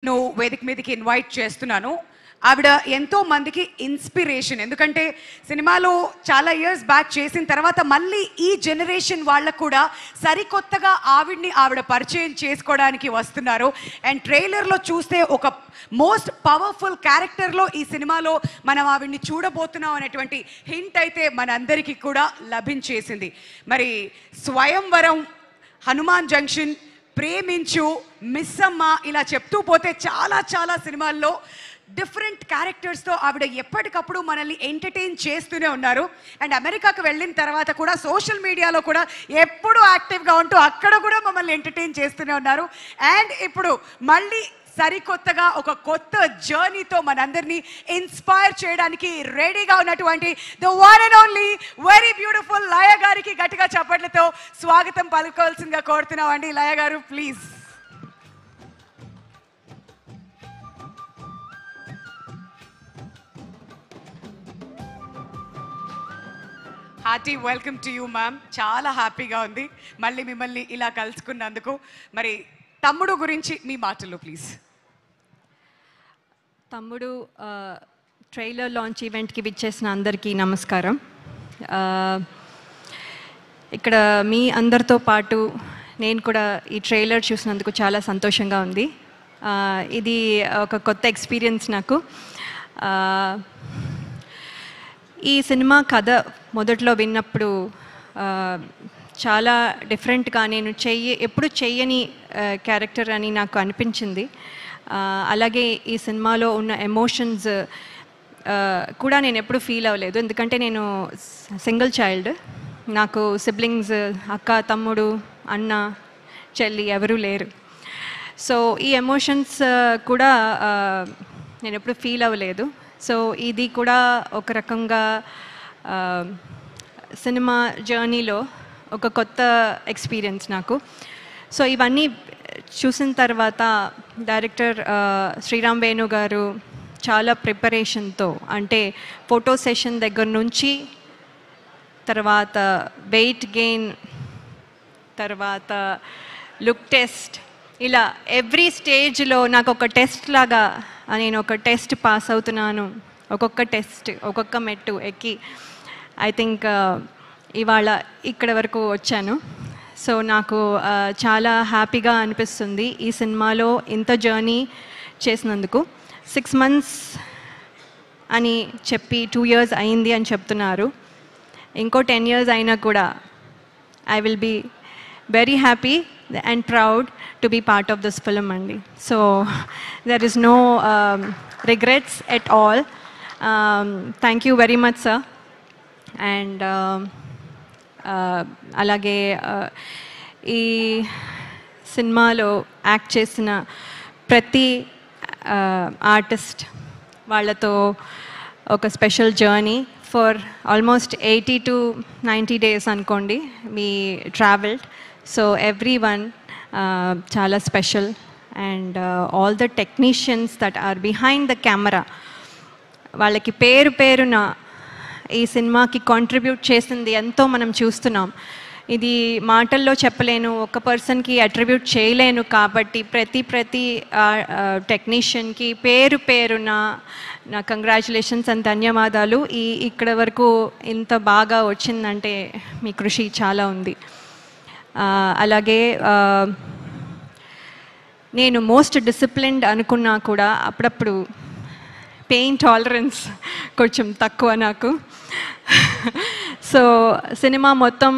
వేదిక మీదకి ఇన్వైట్ చేస్తున్నాను. ఆవిడ ఎంతో మందికి ఇన్స్పిరేషన్. ఎందుకంటే సినిమాలో చాలా ఇయర్స్ బ్యాక్ చేసిన తర్వాత మళ్ళీ ఈ జనరేషన్ వాళ్ళకు కూడా సరికొత్తగా ఆవిడ పరిచయం చేసుకోవడానికి వస్తున్నారు. అండ్ ట్రైలర్లో చూస్తే ఒక మోస్ట్ పవర్ఫుల్ క్యారెక్టర్లో ఈ సినిమాలో మనం ఆవిడ్ని చూడబోతున్నాం అనేటువంటి హింట్ అయితే మనందరికీ కూడా లభించేసింది. మరి స్వయంవరం, హనుమాన్ జంక్షన్, ప్రేమించు, మిస్సమ్మ ఇలా చెప్తూ పోతే చాలా చాలా సినిమాల్లో డిఫరెంట్ క్యారెక్టర్స్తో ఆవిడ ఎప్పటికప్పుడు మనల్ని ఎంటర్టైన్ చేస్తూనే ఉన్నారు. అండ్ అమెరికాకు వెళ్ళిన తర్వాత కూడా సోషల్ మీడియాలో కూడా ఎప్పుడూ యాక్టివ్గా ఉంటూ అక్కడ కూడా మమ్మల్ని ఎంటర్టైన్ చేస్తూనే ఉన్నారు. అండ్ ఇప్పుడు మళ్ళీ సరికొత్తగా ఒక కొత్త జర్నీతో మనందరినీ ఇన్స్పైర్ చేయడానికి రెడీగా ఉన్నటువంటి the one and only very beautiful Laya గారికి గట్టిగా చప్పట్లతో స్వాగతం పలుకోవాల్సిందిగా కోరుతున్నాం అండి. Laya garu please. Hearty welcome to you ma'am. చాలా హ్యాపీగా ఉంది మళ్ళీ మిమ్మల్ని ఇలా కలుసుకున్నందుకు. మరి తమ్ముడు గురించి మీ మాటలు ప్లీజ్. తమ్ముడు ట్రైలర్ లాంచ్ ఈవెంట్కి విచ్చేసిన అందరికీ నమస్కారం. ఇక్కడ మీ అందరితో పాటు నేను కూడా ఈ ట్రైలర్ చూసినందుకు చాలా సంతోషంగా ఉంది. ఇది ఒక కొత్త ఎక్స్పీరియన్స్ నాకు. ఈ సినిమా కథ మొదట్లో విన్నప్పుడు చాలా డిఫరెంట్గా, నేను ఎప్పుడు చెయ్యని క్యారెక్టర్ అని నాకు అనిపించింది. అలాగే ఈ సినిమాలో ఉన్న ఎమోషన్స్ కూడా నేను ఎప్పుడు ఫీల్ అవ్వలేదు. ఎందుకంటే నేను సింగిల్ చైల్డ్, నాకు సిబ్లింగ్స్, అక్క, తమ్ముడు, అన్న, చెల్లి ఎవరూ లేరు. సో ఈ ఎమోషన్స్ కూడా నేను ఎప్పుడు ఫీల్ అవ్వలేదు. సో ఇది కూడా ఒక రకంగా సినిమా జర్నీలో ఒక కొత్త ఎక్స్పీరియన్స్ నాకు. సో ఇవన్నీ చూసిన తర్వాత డైరెక్టర్ శ్రీరామ్ వేణు గారు చాలా ప్రిపరేషన్తో, అంటే ఫోటో సెషన్ దగ్గర నుంచి తర్వాత వెయిట్ గెయిన్, తర్వాత లుక్ టెస్ట్, ఇలా ఎవ్రీ స్టేజ్లో నాకు ఒక టెస్ట్ లాగా నేను ఒక టెస్ట్ పాస్ అవుతున్నాను. ఒక్కొక్క టెస్ట్, ఒక్కొక్క మెట్టు ఎక్కి ఐ థింక్ ఇవాళ ఇక్కడ వరకు వచ్చాను. సో నాకు చాలా హ్యాపీగా అనిపిస్తుంది ఈ సినిమాలో ఇంత జర్నీ చేసినందుకు. 6 months అని చెప్పి 2 years అయింది అని చెప్తున్నారు. ఇంకో 10 years అయినా కూడా I will be very happy and proud to be part of this film andi. So there is no regrets at all. Thank you very much sir. And alage ee సినిమాలో act చేసిన ప్రతి artist వాళ్ళతో ఒక special journey for almost 80 to 90 days అనుకోండి we traveled. So everyone chala special, and all the technicians that are behind the camera వాళ్ళకి పేరు పేరున ఈ సినిమాకి కాంట్రిబ్యూట్ చేసింది ఎంతో మనం చూస్తున్నాం. ఇది మాటల్లో చెప్పలేను, ఒక పర్సన్కి అట్రిబ్యూట్ చేయలేను. కాబట్టి ప్రతి టెక్నీషియన్కి పేరు పేరున నా కంగ్రాచులేషన్స్ అండ్ ధన్యవాదాలు. ఇక్కడ వరకు ఇంత బాగా వచ్చిందంటే మీ కృషి చాలా ఉంది. అలాగే నేను మోస్ట్ డిసిప్లిన్డ్ అనుకున్నా కూడా అప్పుడప్పుడు పెయిన్ టాలరెన్స్ కొంచెం తక్కువ నాకు. సో సినిమా మొత్తం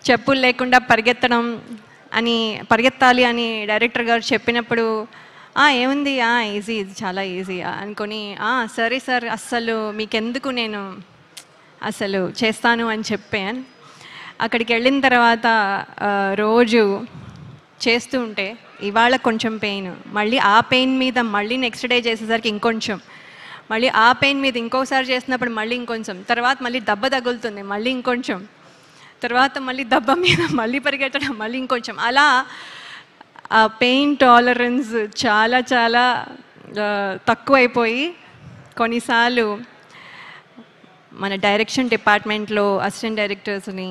చెప్పులు లేకుండా పరిగెత్తాలి అని డైరెక్టర్ గారు చెప్పినప్పుడు ఏముంది ఈజీ, ఇది చాలా ఈజీ అనుకొని సరే సార్ అస్సలు మీకెందుకు, నేను అసలు చేస్తాను అని చెప్పాను. అక్కడికి వెళ్ళిన తర్వాత రోజు చేస్తూ ఉంటే ఇవాళ కొంచెం పెయిన్, మళ్ళీ ఆ పెయిన్ మీద మళ్ళీ నెక్స్ట్ డే చేసేసరికి ఇంకొంచెం, మళ్ళీ ఆ పెయిన్ మీద ఇంకోసారి చేసినప్పుడు మళ్ళీ ఇంకొంచెం, తర్వాత మళ్ళీ దెబ్బ తగులుతుంది, మళ్ళీ ఇంకొంచెం, తర్వాత మళ్ళీ దెబ్బ మీద మళ్ళీ పరిగెట్టడం, మళ్ళీ ఇంకొంచెం, అలా ఆ పెయిన్ టాలరెన్స్ చాలా చాలా తక్కువైపోయి కొన్నిసార్లు మన డైరెక్షన్ డిపార్ట్మెంట్లో అసిస్టెంట్ డైరెక్టర్స్ని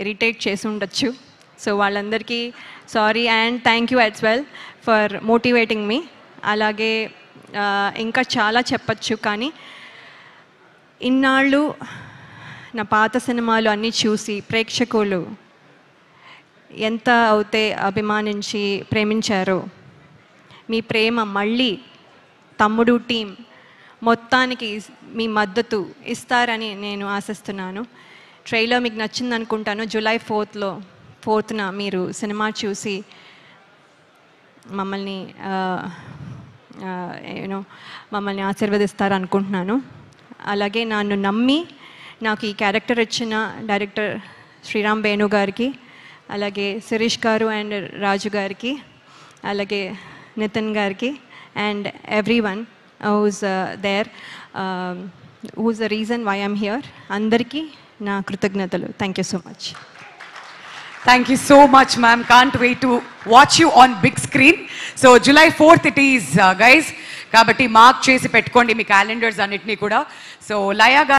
ఇరిటేట్ చేసి ఉండొచ్చు. సో వాళ్ళందరికీ sorry and thank you as well for motivating me. అలాగే ఇంకా చాలా చెప్పచ్చు, కానీ ఇన్నాళ్ళు నా పాత సినిమాలు అన్నీ చూసి ప్రేక్షకులు ఎంత అయితే అభిమానించి ప్రేమించారో, మీ ప్రేమ మళ్ళీ తమ్ముడు టీం మొత్తానికి మీ మద్దతు ఇస్తారని నేను ఆశిస్తున్నాను. ట్రైలర్ మీకు నచ్చింది అనుకుంటాను. జూలై 4న మీరు సినిమా చూసి మమ్మల్ని మమ్మల్ని ఆశీర్వదిస్తారు అనుకుంటున్నాను. అలాగే నన్ను నమ్మి నాకు ఈ క్యారెక్టర్ ఇచ్చిన డైరెక్టర్ శ్రీరామ్ వేణు గారికి, అలాగే శిరీష్ గారు అండ్ రాజు గారికి, అలాగే నితిన్ గారికి and everyone who's there, who's the reason why I'm here, అందరికీ నా కృతజ్ఞతలు. Thank you so much. Thank you so much, ma'am. Can't wait to watch you on big screen. So July 4th it is, guys. Kabatti mark chesi pettukondi mi calendars annitni kuda. So Laya